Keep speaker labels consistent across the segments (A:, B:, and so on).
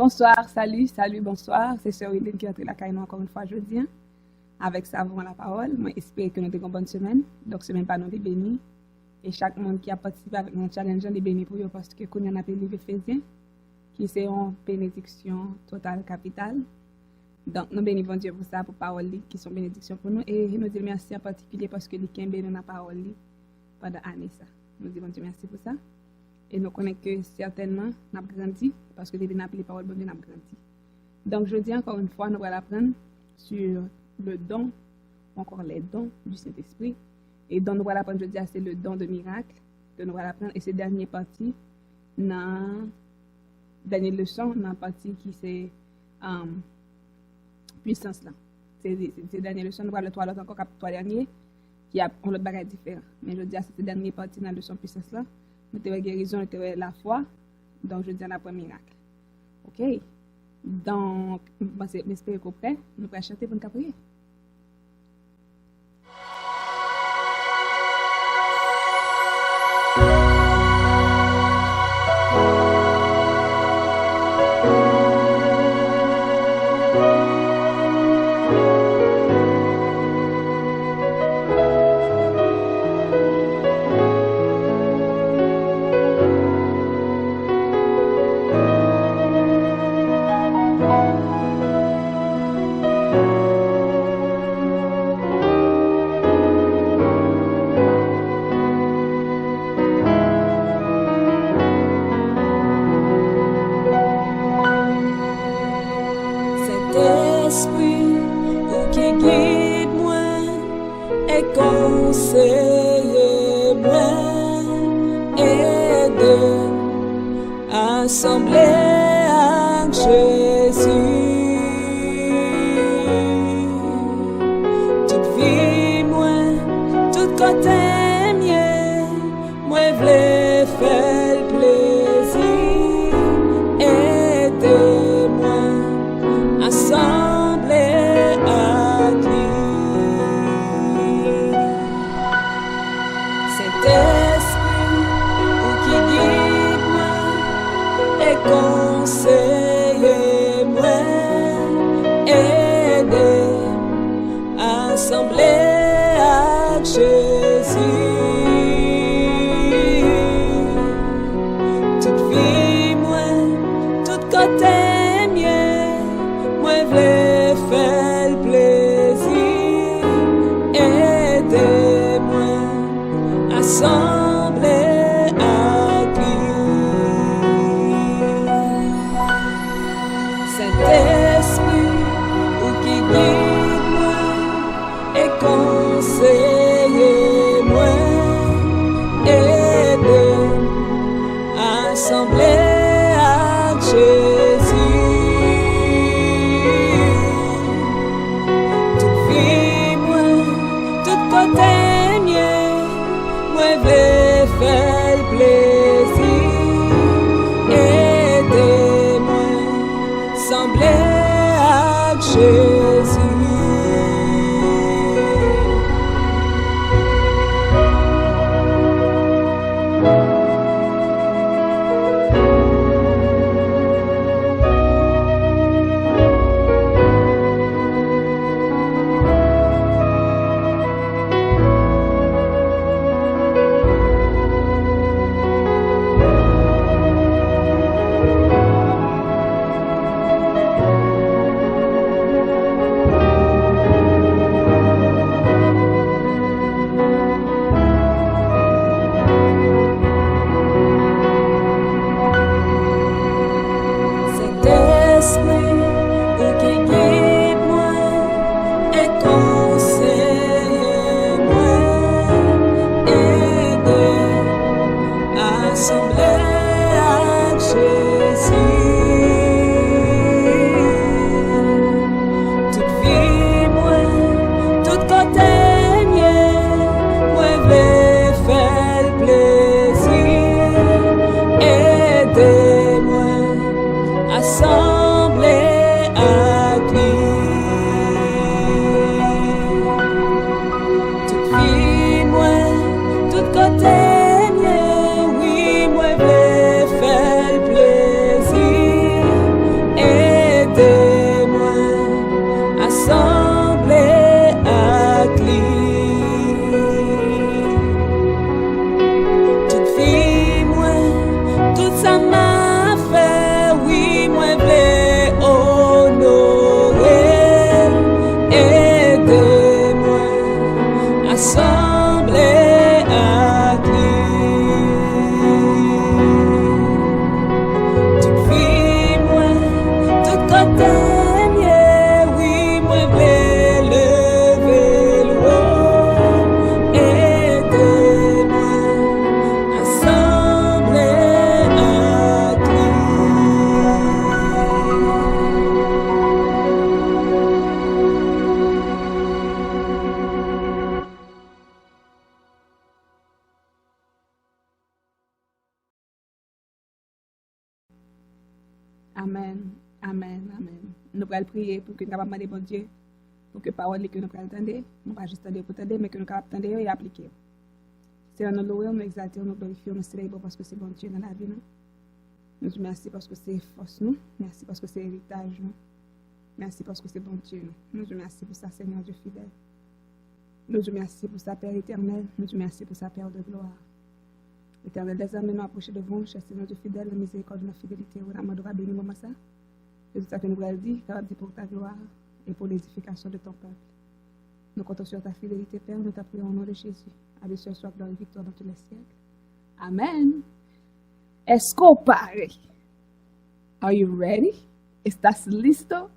A: Bonsoir, salut, bonsoir. C'est Sœur Hélène qui entre la caille encore une fois jeudi. Avec ça, avant la parole. Moi, j'espère que nous avons une bonne semaine. Donc, semaine pas nous est béni. Et chaque monde qui a participé avec mon challenge est béni pour eux parce que nous avons appelé livre Éphésiens, qui c'est une bénédiction totale capitale. Donc, nous bénissons Dieu pour ça, pour parole qui sont bénédictions pour nous. Et nous disons merci en particulier parce que nous avons béni la parole pendant l'année. Nous disons Dieu merci pour ça. Et nous connaissons que certainement, nous avons grandi, parce que depuis nous avons les paroles, nous avons grandi. Donc, je dis encore une fois, nous allons apprendre sur le don, encore les dons du Saint-Esprit. Et donc, nous allons apprendre, je dis, c'est le don de miracle que nous allons apprendre. Et c'est la dernière partie, dans la dernière leçon, dans la partie qui c'est puissance là. C'est la dernière leçon, nous allons le 3 l'autre encore, 3 derniers, qui a un autre bagage différent. Mais je dis, c'est la dernière partie dans la leçon puissance là. Nous avons guérison, nous avons la foi. Donc, je dis, on a un miracle. OK? Donc, j'espère que vous êtes prêts. Nous allons chanter pour nous prier.
B: Tout côté, oui, moi,
A: Amen. Amen. Amen. Nous allons prier pour que nous puissions demander bon Dieu, pour que les paroles que nous allons entendre, nous pas juste entendre pour entendre, mais que nous puissions entendre et appliquer. Seigneur, nous louons, nous exaltons, nous glorifions, nous célébrons parce que c'est bon Dieu dans la vie. Nous te merci parce que c'est force nous. Merci parce que c'est héritage nous. Merci parce que c'est bon Dieu nous. Nous te merci pour ça, Seigneur Dieu fidèle. Nous te merci pour ça, Père éternel. Nous te merci pour ça, Père de gloire. Éternel, désormais nous approcher de vous, cher Seigneur Dieu fidèle, la miséricorde, la fidélité. Nous demandons béni moment ça. De tout ça que nous allons dire, car c'est pour ta gloire et pour l'édification de ton peuple. Nous comptons sur ta fidélité, Père. Nous t'appelons au nom de Jésus. À Dieu soit gloire et victoire dans tous les siècles. Amen. Est-ce qu'on parle? Are you ready? ¿Estás listo?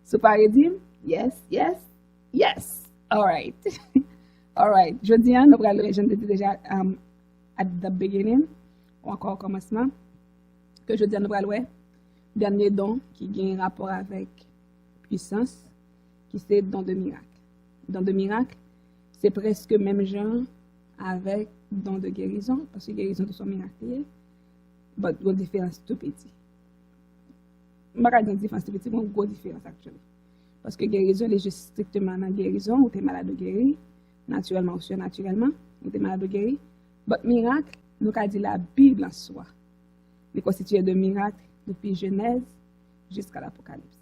A: ¿Su paradigm? Yes, yes, yes. All right. All right. Je dis, nous allons, je dis déjà at the beginning, ou encore au commencement, que je dis, nous allons, dernier don qui a un rapport avec puissance, qui c'est don de miracle. Don de miracle, c'est presque même genre avec don de guérison, parce que guérison de son miracle, but une différence tout petit. Je ne vais pas dire une différence tout petit, mais une grosse différence actuellement. Parce que guérison, est juste strictement dans guérison, ou tu es malade ou guéri, naturellement ou surnaturellement, ou tu es malade ou guéri. Mais miracle, nous avons dit la Bible en soi. Elle est constituée de miracles depuis Genèse jusqu'à l'Apocalypse.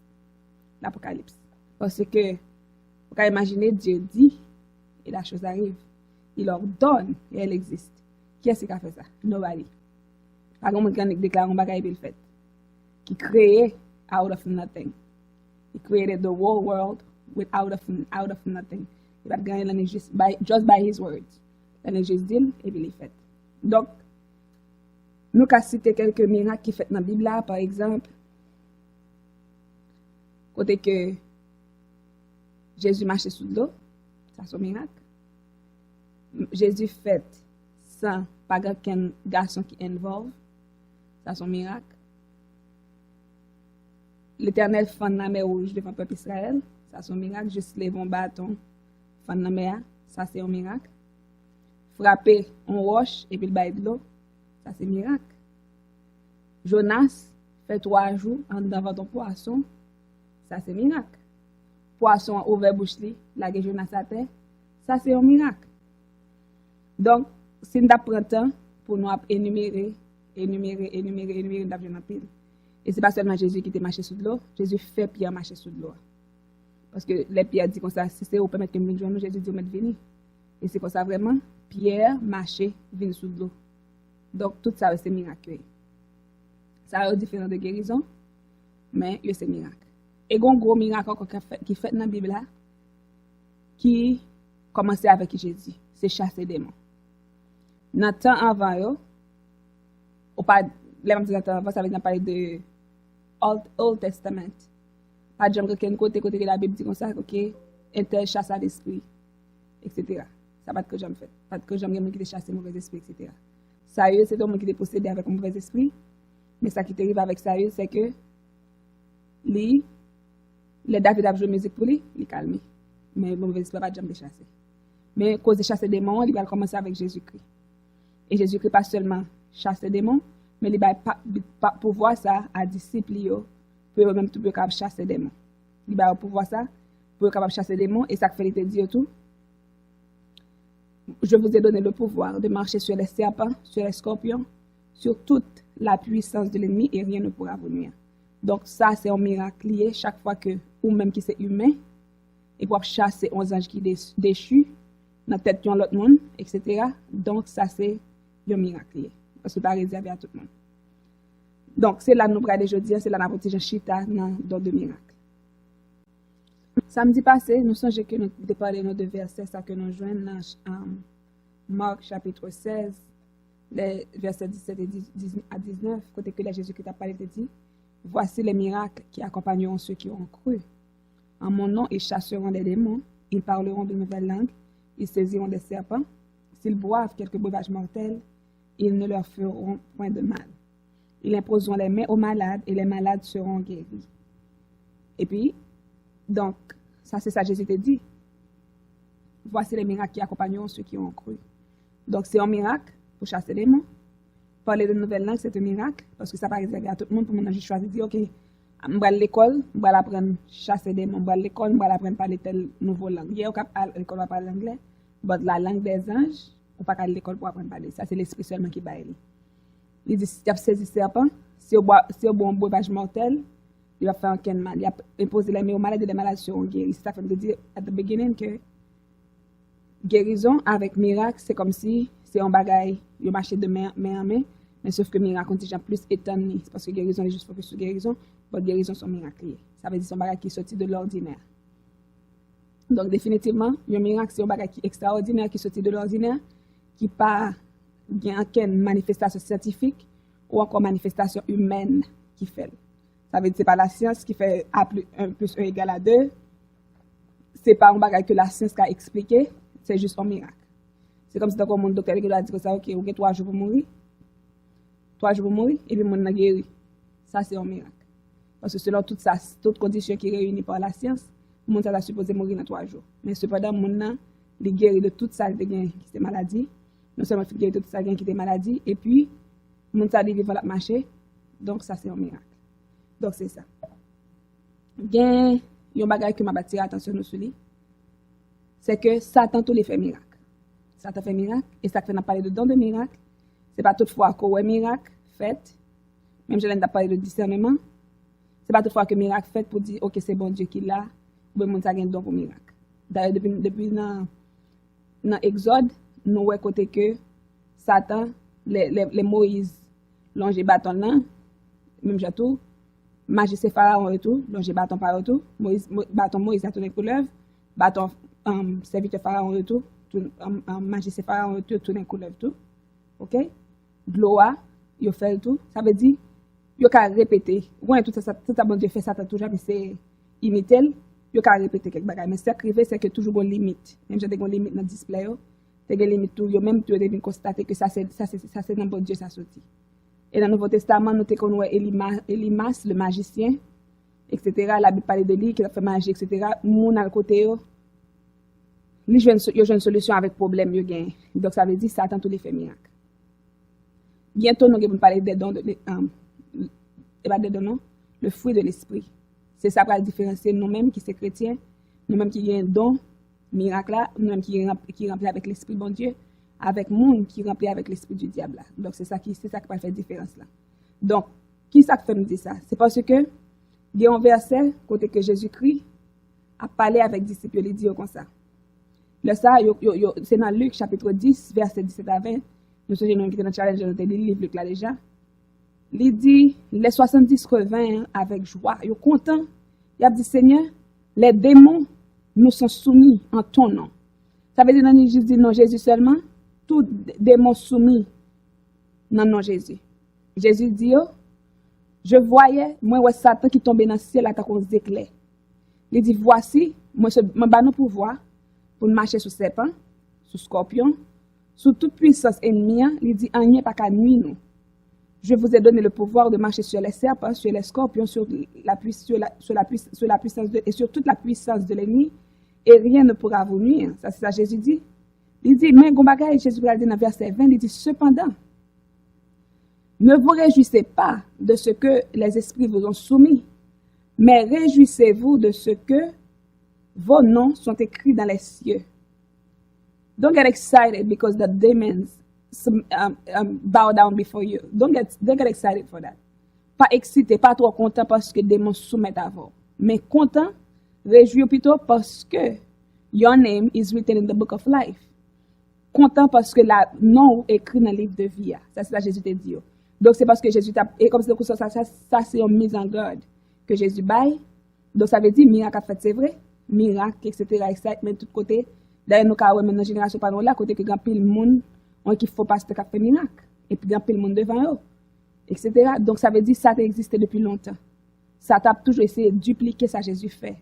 A: L'Apocalypse. Parce que, vous pouvez imaginer, Dieu dit, et la chose arrive. Il ordonne, et elle existe. Qui est-ce qui a fait ça? Nobody. Par exemple, on déclare un bagage et le fait. Qui créait out of nothing. He created the whole world out of nothing. Il va gagner l'année just by his words. L'année juste dit, et puis il fait. Donc, nous avons cité quelques miracles qui fait dans la Bible, par exemple, côté que Jésus marchait sous l'eau, ça c'est un miracle. Jésus fait sans pas qu'un garçon qui involve, ça c'est un miracle. L'Éternel fend la mer rouge devant le peuple Israël, ça c'est un miracle. Juste lever un bâton, fend la mer, ça c'est un miracle. Frapper un roche et puis le bail de l'eau, ça c'est un miracle. Jonas fait 3 jours en devant ton poisson, ça c'est un miracle. Poisson a ouvert bouche li, la Jonas à terre, ça c'est un miracle. Donc, si nous prenons temps pour nous énumérer, nous avons pile. Et ce n'est pas seulement Jésus qui était marché sous l'eau, Jésus fait Pierre marcher sous l'eau. Parce que les Pierre dit comme ça, si c'est au permettre que nous nous, Jésus dit au mettre venir. Et c'est comme ça vraiment, Pierre marcher, vient sous l'eau. Donc tout ça c'est miracle. Ça est différent de guérison, mais c'est miracle. Et un gros miracle qui fait dans la Bible là, qui commençait avec Jésus, c'est chasser des démons. Dans le temps avant, ça veut parler de Old Testament. Pas de quel côté la Bible dit comme ça, ok, un tel chasse à l'esprit, etc. Ça pas que j'aime fait. Pas que j'aime qui chasse mauvais esprit, etc. Sérieux, c'est donc qui est possédé avec un mauvais esprit. Mais ça qui arrive avec sérieux, c'est que les David a joué musique pour lui, il calme. Mais le mauvais esprit va jamais chasser. Mais cause de chasser des démons, il va commencer avec Jésus-Christ. Et Jésus-Christ pas seulement chasser des démons, mais il va pouvoir ça à disciples pour même tout capable chasser des démons. Il va pouvoir ça pour capable chasser des démons et ça fait il dit tout. Je vous ai donné le pouvoir de marcher sur les serpents, sur les scorpions, sur toute la puissance de l'ennemi et rien ne pourra vous nuire. Donc ça c'est un miracle lié chaque fois que ou même qui c'est humain et pour chasser 11 anges qui déchus dans tête de l'autre monde, etc. Donc ça c'est un miracle lié. Parce que pas réservé à tout le monde. Donc, c'est là nous prenons aujourd'hui, c'est là nous avons chita dans de miracles. Samedi passé, nous songeons que nous avons parlé de versets ça que nous joignons dans Marc chapitre 16, les versets 17 à 19, côté que Jésus-Christ a parlé de dit, voici les miracles qui accompagneront ceux qui ont cru. En mon nom, ils chasseront les démons, ils parleront de nouvelles langues, ils saisiront des serpents, s'ils boivent quelques breuvages mortels, ils ne leur feront point de mal. Ils imposeront les mains aux malades et les malades seront guéris. Et puis, donc, ça c'est ça Jésus te dit. Voici les miracles qui accompagneront ceux qui ont cru. Donc, c'est un miracle pour chasser les démons. Parler de nouvelles langues, c'est un miracle, parce que ça va réserver à tout le monde. Pour moi, j'ai choisi de dire, ok, Je vais à l'école, je vais apprendre à chasser des démons. Je vais à l'école, je vais apprendre à parler telle nouvelle langue. Hier, à l'école, on va parler anglais. Mais la langue des anges, on ne va pas à l'école pour apprendre à parler. Ça, c'est l'esprit seulement qui va aller. Il dit, si tu as saisi serpent, si tu as un breuvage mortel, il va faire aucun mal. Il a imposé les malades et les malades seront guéris. C'est ça que je dire at the beginning que guérison avec miracle, c'est comme si c'est un bagage, il marché de main en main, mais sauf que miracle, on déjà plus étonné. C'est parce que guérison est juste focus sur guérison, mais guérison sont miracles. Ça veut dire que c'est un bagage qui est sorti de l'ordinaire. Donc, définitivement, un miracle, c'est un bagage qui est extraordinaire, qui est sorti de l'ordinaire, qui pas aucune manifestation scientifique ou encore manifestation humaine qui fait. Ça veut dire que ce n'est pas la science qui fait 1 plus 1 égale à 2. Ce n'est pas un bagage que la science a expliqué, c'est juste un miracle. C'est comme si dans mon docteur qui doit dire que ça, ok, 3 jours pour mourir. 3 jours pour mourir, et puis mon a guéri. Ça, c'est un miracle. Parce que selon toutes conditions qui sont réunies par la science, mon a supposé mourir dans 3 jours. Mais cependant, mon a guéri de toute sa qui était maladie. Non seulement il guéri de toute sa qui était maladie, et puis, mon a vivre la marcher. Donc, ça, c'est un miracle. Donc, c'est ça. Il y a un bagage que m'a attiré attention sur lui. C'est que Satan tous les fait miracle. Satan fait miracle, et ça fait n'a parlé de don de miracle. C'est pas toutefois qu'on voit miracle fait. Même je l'ai parlé de discernement. C'est pas toutefois que miracle fait pour dire, ok, c'est bon Dieu qui l'a, ou bien mon ça gagne don pour miracle. D'ailleurs, depuis dans Exode, nous voyons côté que Satan, les Moïse, longe bâton là, même j'attends, magicien pharaon et tout, longe bâton par tout, bâton Moïse a tourné couleuvre, bâton serviteur pharaon et tout, magicien pharaon et tout, tourné couleuvre tout. OK? Gloire, il fait tout. Ça veut dire, il a répéter. Ouais, tout ça bon Dieu fait ça toujours, mais c'est imiter. Il a répéter quelque chose. Mais ce qui arrive, c'est que toujours une limite. Même si j'ai une limite dans le display, il y a une limite tout. Même tu devez constater que ça c'est dans bon Dieu, ça sorti. Et dans le Nouveau Testament, nous avons Elimas, le magicien, etc. La Bible parle de lui, qui a fait magie, etc. Moun à côté, il y a une solution avec problème. Donc ça veut dire que Satan tous les fait miracle. Bientôt, nous allons parler des dons, le fruit de l'esprit. C'est ça qui va différencier nous-mêmes qui sommes chrétiens, nous-mêmes qui avons un don, miracle, nous-mêmes qui remplis avec l'esprit bon Dieu, avec monde qui remplit avec l'esprit du diable. Donc, c'est ça qui va faire la différence là. Donc, qui ça fait me dire ça? C'est parce que, il y a un verset, côté que Jésus-Christ a parlé avec les disciples, il dit comme ça. C'est dans Luc chapitre 10, verset 17 à 20. Nous sommes qui dans le challenge de le livre là déjà. Il dit, les 70 revint avec joie. Ils sont contents. Il a dit, Seigneur, les démons nous sont soumis en ton nom. Ça veut dire, dans Jésus dit non Jésus seulement, tout démon soumis dans non Jésus. Jésus dit, oh, je voyais, moi, Satan qui tombait dans le ciel à cause d'éclairs. Il dit, voici, moi, je vais nous pouvoir pour marcher sur serpent, sur scorpion, sous toute puissance ennemie, il dit, rien pas qu'à nuire nous. Je vous ai donné le pouvoir de marcher sur les serpents, sur les scorpions, sur toute la puissance de l'ennemi, et rien ne pourra vous nuire. Ça, c'est ça Jésus dit. Il dit, mais Gombaga, Jésus l'a dit dans verset 20, il dit, cependant, ne vous réjouissez pas de ce que les esprits vous ont soumis, mais réjouissez-vous de ce que vos noms sont écrits dans les cieux. Don't get excited because the demons bow down before you. Don't get excited for that. Pas excité, pas trop content parce que les démons soumettent à vous. Mais content, réjouis plutôt parce que your name is written in the book of life. Content parce que la nom est écrit dans le livre de vie. Ça, c'est ça que Jésus t'a dit. Donc, c'est parce que Jésus t'a... Et comme ça, c'est une mise en garde que Jésus baille. Donc, ça veut dire, miracle a fait, c'est vrai. Miracle, etc., excitement de tous côtés. D'ailleurs, nous avons maintenant génération par nous là, côté que grand pile monde, on qui faut pas se faire miracle. Et puis grand pile monde devant eux, etc. Donc ça veut dire que ça a existé depuis longtemps. Ça a toujours essayé de dupliquer ça Jésus fait.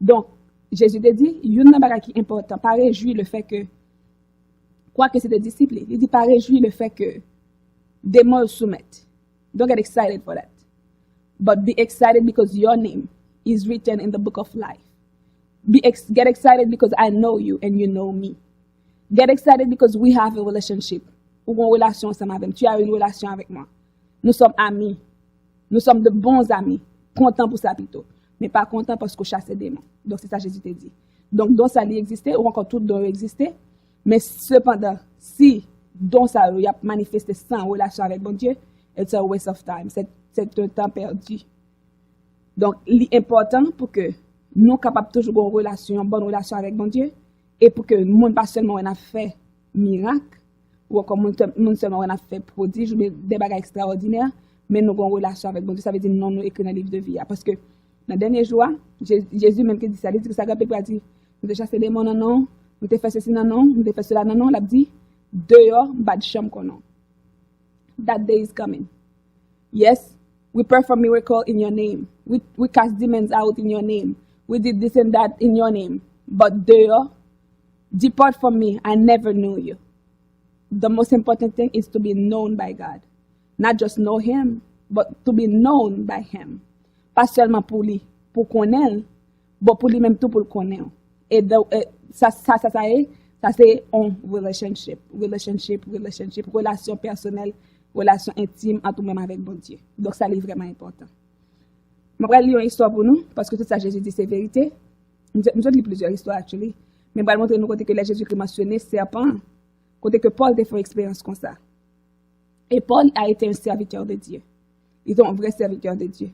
A: Donc, Jésus te dit, il y a une chose qui est importante. Pas réjouir le fait que, quoi que c'est des disciples, il dit pas réjouir le fait que des morts soumettent. Don't get excited for that. But be excited because your name is written in the book of life. Get excited because I know you and you know me. Get excited because we have a relationship. Ou une relation ensemble avec. Tu as une relation avec moi. Nous sommes amis. Nous sommes de bons amis. content pour ça plutôt. Mais pas content parce qu'on chasse des démons. Donc, c'est ça que Jésus t'a dit. Donc, don ça lui existait, ou encore tout don existait. Mais cependant, si don ça lui a manifesté sans relation avec bon Dieu, it's a waste of time. C'est un temps perdu. Donc, l'important pour que nous capables toujours avoir une bonne relation avec bon Dieu, et pour que nous pas seulement on a fait miracle, ou encore nous seulement on a fait prodige, ou des bagages extraordinaires, mais nous avons une relation avec bon Dieu. Ça veut dire non, nous écrit dans le livre de vie. Parce que dans le dernier jour, Jésus même qui dit ça, il dit que ça va pas dire, nous avons chassé des démons, non, nous avons fait ceci, non, nous avons fait cela, non, il a dit, dehors, bas de chambre qu'on a. That day is coming. Yes, we perform miracle in your name. We cast demons out in your name. We did this and that in your name. But dehors, depart from me, I never knew you. The most important thing is to be known by God. Not just know him, but to be known by him. Pas seulement pour lui, pour connaître, mais pour lui même tout pour le connaître. Et ça c'est un relationship, relation personnelle, relation intime entre nous-mêmes avec bon Dieu. Donc ça est vraiment important. Je vais lire une histoire pour nous, parce que tout ça Jésus dit c'est vérité. Nous avons lu plusieurs histoires actually, mais je vais montrer nous côté que Jésus qui mentionné serpent, côté que Paul a fait une expérience comme ça. Et Paul a été un serviteur de Dieu. Il est un vrai serviteur de Dieu.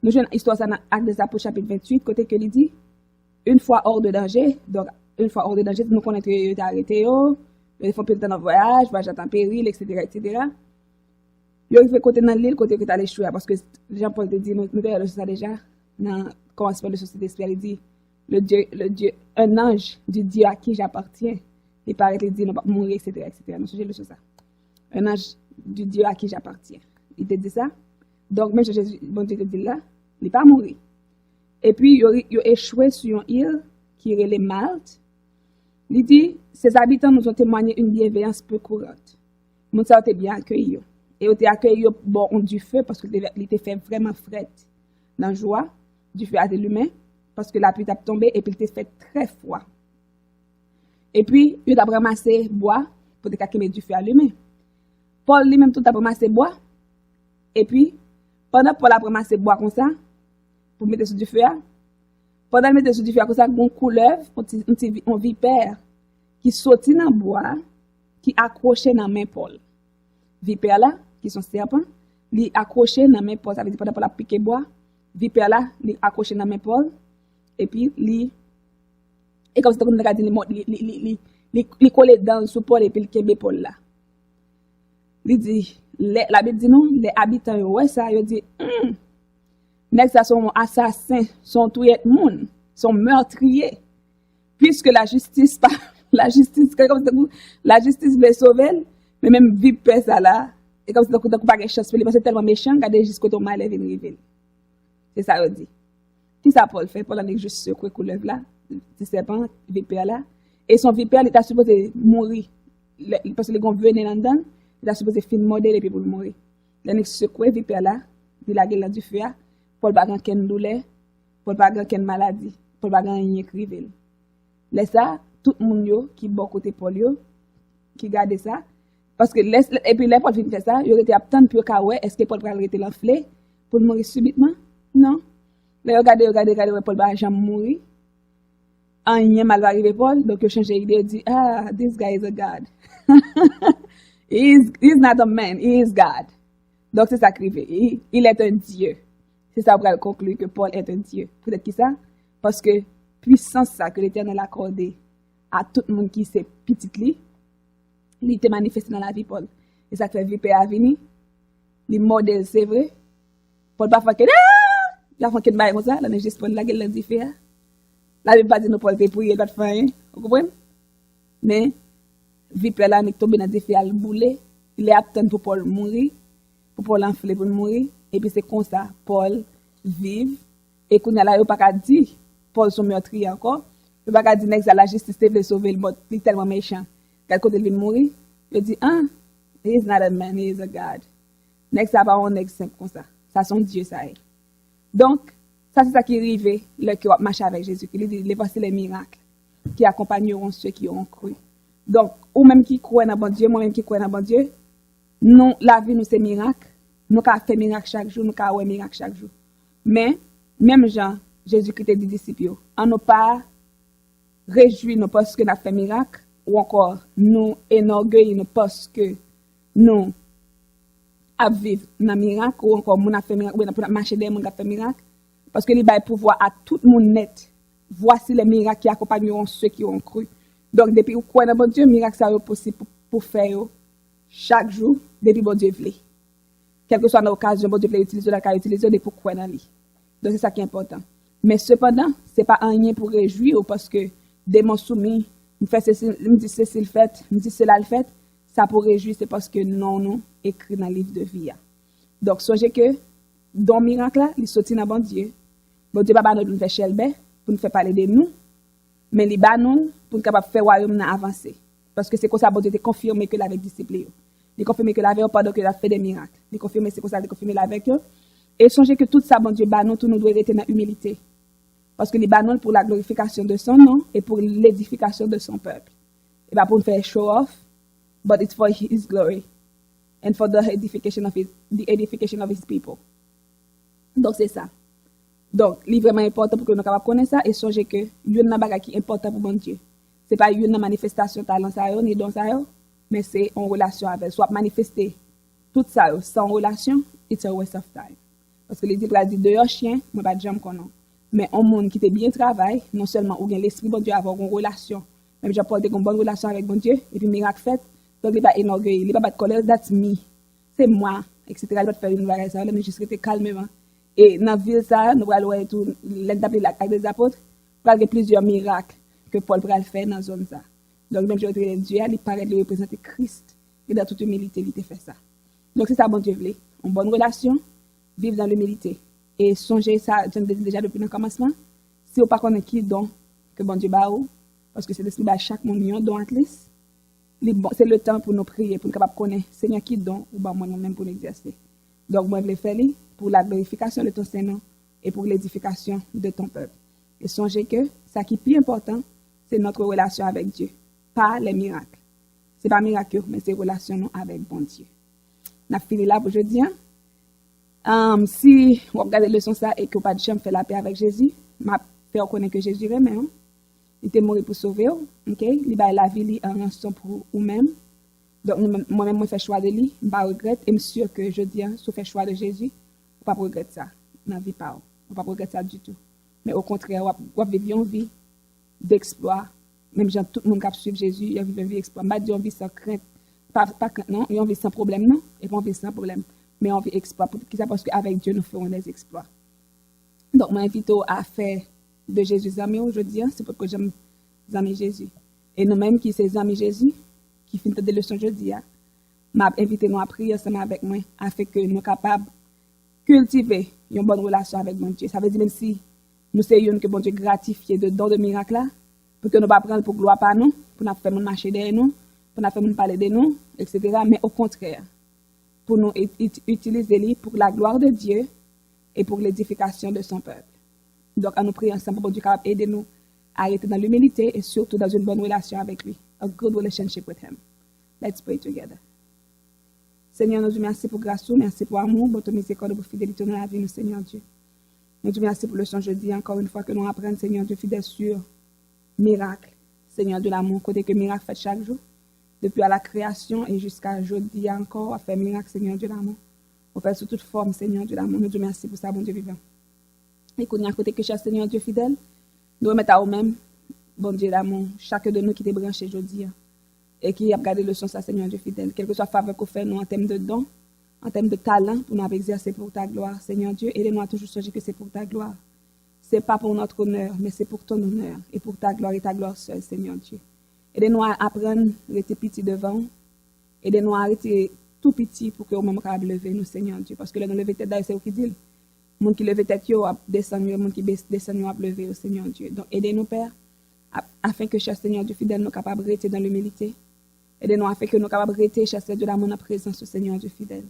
A: Nous avons une histoire dans Actes des Apôtres chapitre 28, côté que il dit, une fois hors de danger, donc une fois hors de danger, nous connaissons qu'il est arrêté, ils font peut-être un voyage en péril, etc., etc. Ils arrivent côté dans l'île, côté que tu as l'échoué, parce que Jean-Paul te dit, nous avons ça déjà, dans le commencement de la société spirituelle, il dit, le Dieu, un ange du Dieu à qui j'appartiens, il paraît qu'il dit, non, pas mourir, etc., etc. Nous sujet sur ça. Un ange du Dieu à qui j'appartiens. Il te dit ça. Donc, même Jésus, bon Dieu te dit là, il n'est pas mort. Et puis, il a échoué sur une île qui est Malte. Il dit, ses habitants nous ont témoigné une bienveillance peu courante. Mon ça a été bien accueilli. Et on a accueilli bon, du feu parce qu'il était fait vraiment frais dans la joie. Du feu à l'humain parce que la pluie a tombé et puis il était fait très froid. Et puis, il a ramassé bois pour mettre du feu à l'humain. Paul lui-même tout a ramassé bois. Et puis, pendant Paul a ramassé bois comme ça, pour mettre sur du feu, pendant qu'il mettait sur du feu comme ça, une couleuvre, un vipère, qui sortit dans le bois, qui accrochait dans la main Paul. Vipère là, qui sont serpents, il accroché dans la main Paul, ça veut dire pendant Paul a piqué bois, vipère là, il accroché dans la main Paul, et puis, et comme ça, on a dit, il collait dans sous Paul et puis il kembe Paul là. Il dit, la Bible dit non, les habitants, ouais, ça, ils dit, nèg ça sont assassins, sont tués monde, sont meurtriers. Puisque la justice veut sauver, mais même vipère ça là, et comme ça, donc pas de chance, parce que c'est tellement méchant, regardez jusqu'au ton mal vient révéler. C'est ça, il dit. Qui ça Paul fait? Paul en est juste secoué couleuvre là, ce serpent, vipère là, et son vipère, il était supposé mourir, parce que les gens venaient là-dedans, il a supposé finir modèle et puis pour mourir. Il a secoué vipère là, il a gagné du feu, Paul pas aucune douleur, Paul pas aucune maladie, Paul pas rien écrire. Laisse ça, tout le monde qui bon côté Paul yo, qui garde ça, parce que et puis les Paul fin faire ça, il aurait été attendre pour ouais, est-ce que Paul va arrêter l'enfler pour mourir subitement? Non. Là regardez Paul va jamais mourir. Rien mal va arriver Paul, donc il change d'idée, dit this guy is a god. He's not a man, he is God. Donc c'est ça qu'il fait. Il est un Dieu. C'est ça qu'on va conclure que Paul est un Dieu. Peut-être qui ça? Parce que puissance ça que l'Éternel a accordé à tout le monde qui s'est petit lui, il était manifesté dans la vie Paul. Et ça fait vipère à venir. Les modèles c'est vrai. Paul pas fait que il a fait que bail comme ça, là mais juste prendre la gueule dit faire. Là il pas dire nous Paul te prier pas faire rien. Vous comprenez? Mais vipère là n'est tombé dans des feux à le bouler, il est apte pour Paul mourir, pour Paul enfler pour mourir et puis c'est comme ça Paul vive et qu'on a là il pas dire Paul son meurtrier encore, il pas dire nèg la justice veut sauver le bot, il est tellement méchant. Quand côté il mourir, il dit he is not a man, he is a god. Nèg ça pas un nèg simple comme ça. Ça son Dieu ça est. Donc ça c'est ça qui arrive le qui marche avec Jésus, il dit les voici les miracles qui accompagneront ceux qui ont cru. Donc, ou même qui croient dans bon Dieu, moi-même qui crois dans bon Dieu, nous, la vie, nous, c'est miracle. Nous, avons fait miracle chaque jour, nous, avons fait miracle chaque jour. Mais, même Jean, Jésus-Christ a dit disciples, on n'a pas réjoui nous parce que nous avons fait miracle, ou encore nous énorgueillis nous parce que nous avons vécu dans miracle, ou encore nous avons fait miracle, ou nous avons marché des gens qui ont fait miracle, parce que il va pouvoir à tout le monde net. Voici les miracles qui accompagneront ceux qui ont cru. Donc, depuis que vous croyez dans bon Dieu, miracle ça est possible pour faire chaque jour, depuis bon Dieu veut. Quelle que soit l'occasion, bon Dieu veut utiliser la utiliser depuis pour croire dans lui. Donc, c'est ça qui est important. Mais cependant, ce n'est pas un rien pour réjouir parce que des mots soumis, me dit c'est le fait, me dit c'est là le fait, ça pour réjouir, c'est parce que non, écrit dans le livre de vie. Donc, songez que, dans le miracle là, il sortit dans bon Dieu. Bon Dieu, pas nous faire chelbe, pour nous faire parler de nous, mais les nous pour nous capable faire royaume avancer. Parce que c'est comme ça, bon Dieu, de confirmer que l'avec discipline. De confirmer que l'avec pendant que a fait des miracles. De confirmer, c'est comme ça, de confirmer l'avec eux. Et songez que tout ça, bon Dieu, nous, tout nous doit rester dans l'humilité. Parce que les nous pour la glorification de son nom et pour l'édification de son peuple. Et pas pour nous faire show off, but it's for his glory and for the edification of his people. Donc c'est ça. Donc, c'est vraiment important pour que nous capables connaître ça et songer que une bagage qui est important pour bon Dieu. C'est pas une manifestation talent ça ni don ça mais c'est en relation avec soit manifester tout ça sans relation, it's a waste of time. Parce que les dit dehors chien, moi pas jamais connais. Mais un monde qui te bien travaille, non seulement ou bien l'esprit bon Dieu avoir une relation, même Jean Paul a une bonne relation avec bon Dieu et puis miracle fait, donc il pas énorgueilli, il pas de colère, that's me. C'est moi, etc. Il va faire une bagage ça, mais juste rester calmement. Et dans la ville, ça, nous allons voir tout la carte des apôtres, pour avoir plusieurs miracles que Paul pourrait faire dans la zone. Ça. Donc, même si Dieu, il paraît de représenter Christ. Et dans toute humilité, il fait ça. Donc, c'est ça, bon Dieu voulait. Une bonne relation, vivre dans l'humilité. Et songez ça, j'en ai déjà depuis le commencement. Si vous ne connaissez pas qui don que bon Dieu bat, parce que c'est l'esprit de chaque monde, un don atlas, c'est le temps pour nous prier, pour nous capables de connaître Seigneur qui don, ou bah, moi nous-mêmes pour l'exercer. Donc, moi, je le fais pour la glorification de ton Seigneur et pour l'édification de ton peuple. Et songez que ce qui est plus important, c'est notre relation avec Dieu, pas les miracles. Ce n'est pas miracle, mais c'est relation avec bon Dieu. On a fini là pour aujourd'hui. Si vous regardez la leçon ça et que vous n'avez pas de chance faire la paix avec Jésus, je vais reconnaître que Jésus remet. Il était mort pour sauver. Il va la vie en rançon pour vous-même. Donc, moi-même, je fais choix de lui, je ne regrette pas. Et je suis sûr que je dis, si vous faites choix de Jésus, vous ne pouvez pas regretter ça. Dans la vie, pas. Vous ne pouvez pas regretter ça du tout. Mais au contraire, vous vivez une vie d'exploit. Même tout le monde qui suit Jésus, il vit une vie d'exploit. Je ne dis pas une vie sans crainte. Pas crainte, non. Il y a une vie sans problème, non. Et pas une vie sans problème. Mais une vie d'exploit. Parce qu'avec Dieu, nous ferons des exploits. Donc, je m'invite à faire de Jésus amis aujourd'hui. C'est pour que j'aime amis Jésus. Et nous-mêmes qui sommes amis Jésus, qui finit de leçon jeudi, m'a invité nous à prier ensemble avec moi afin que nous soyons capables de cultiver une bonne relation avec mon Dieu. Ça veut dire même si nous sommes que bon Dieu gratifié de dons de miracles là, pour que nous ne pas prendre pour gloire par nous, pour nous faire marcher derrière nous, pour nous faire parler de nous, etc. Mais au contraire, pour nous utiliser lui pour la gloire de Dieu et pour l'édification de son peuple. Donc, à nous prier ensemble pour Dieu capable d'aider nous à rester dans l'humilité et surtout dans une bonne relation avec lui. A good relationship with him. Let's pray together. Seigneur, nous te merci pour grâce, merci pour amour, pour ton miséricorde, pour fidélité dans la vie, nous, Seigneur Dieu. Nous te merci pour le son jeudi, encore une fois que nous apprenons, Seigneur Dieu, fidèle sur miracle, Seigneur de l'amour, côté que miracle fait chaque jour, depuis à la création et jusqu'à aujourd'hui encore, à faire miracle, Seigneur Dieu de l'amour. On fait sous toute forme, Seigneur Dieu de l'amour. Nous te merci pour ça, bon Dieu vivant. Et qu'on y a côté que cher Seigneur Dieu fidèle, nous remettons à nous-mêmes, bon Dieu d'amour, chacun de nous qui est branché aujourd'hui et qui a regardé le son ça, Seigneur Dieu fidèle, quelle que soit la faveur qu'on fait nous en termes de dons, en termes de talent, pour nous exercer pour ta gloire, Seigneur Dieu, aidez-nous à toujours songer que c'est pour ta gloire. Ce n'est pas pour notre honneur, mais c'est pour ton honneur et pour ta gloire seule, Seigneur Dieu. Aidez-nous à apprendre à rester petit devant, aidez-nous à rester tout petit pour que nous puissions lever nous, Seigneur Dieu, parce que là, nous lever tête d'ailleurs, c'est vous qui dit. Le monde qui lève tête, il descend, le monde qui descend, il va lever au Seigneur Dieu. Donc, aidez-nous, Père, afin que, cher Seigneur Dieu fidèle, nous soyons capables de rester dans l'humilité. Aidez-nous afin que nous soyons capables de rester, cher Seigneur Dieu, dans la présence du Seigneur Dieu fidèle.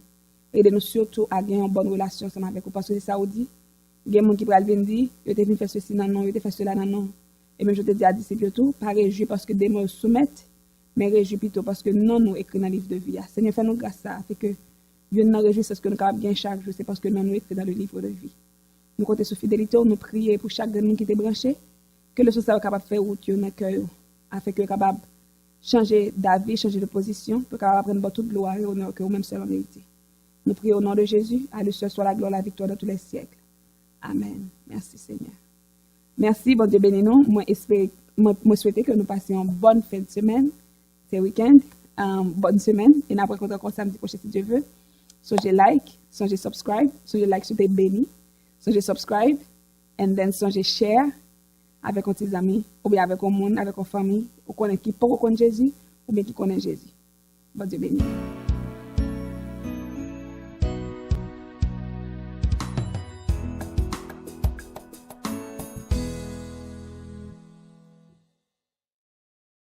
A: Aidez-nous surtout à gagner une bonne relation avec vous, parce que c'est ça, on dit. Il y a des gens qui peuvent venir dire, je t'ai venu faire ceci, non, non, je t'ai fait cela, non, non. Et même je te dis à disciples tout, pas réjouir parce que des mots soumettent, mais réjouir plutôt parce que non, nous écrit dans le livre de vie. Seigneur, fais-nous grâce à ça, afin que Dieu nous réjouisse ce que nous avons bien chaque jour, c'est parce que nous écrit dans le livre de vie. nous comptons sur fidélité, nous prions pour chaque monde qui est branché, que le social soit capable de faire route dans le cœur, afin que capable de changer d'avis, changer de position, pour capable prendre toute gloire et honneur que vous-même seul en vérité. Nous prions au nom de Jésus, à lui seul soit la gloire, la victoire dans tous les siècles. Amen. Merci Seigneur. Merci, bon Dieu béni nous. Moi souhaite que nous passions une bonne fin de semaine, ce week-end, bonne semaine, et nous après encore samedi prochain si Dieu veut. Songez like, songez subscribe, songez like si vous êtes béni, songez subscribe, and then songez share avec vos amis, ou bien avec vos monde, avec vos familles, ou qui connaît Jésus, ou bien qui connaît Jésus. Bon Dieu béni.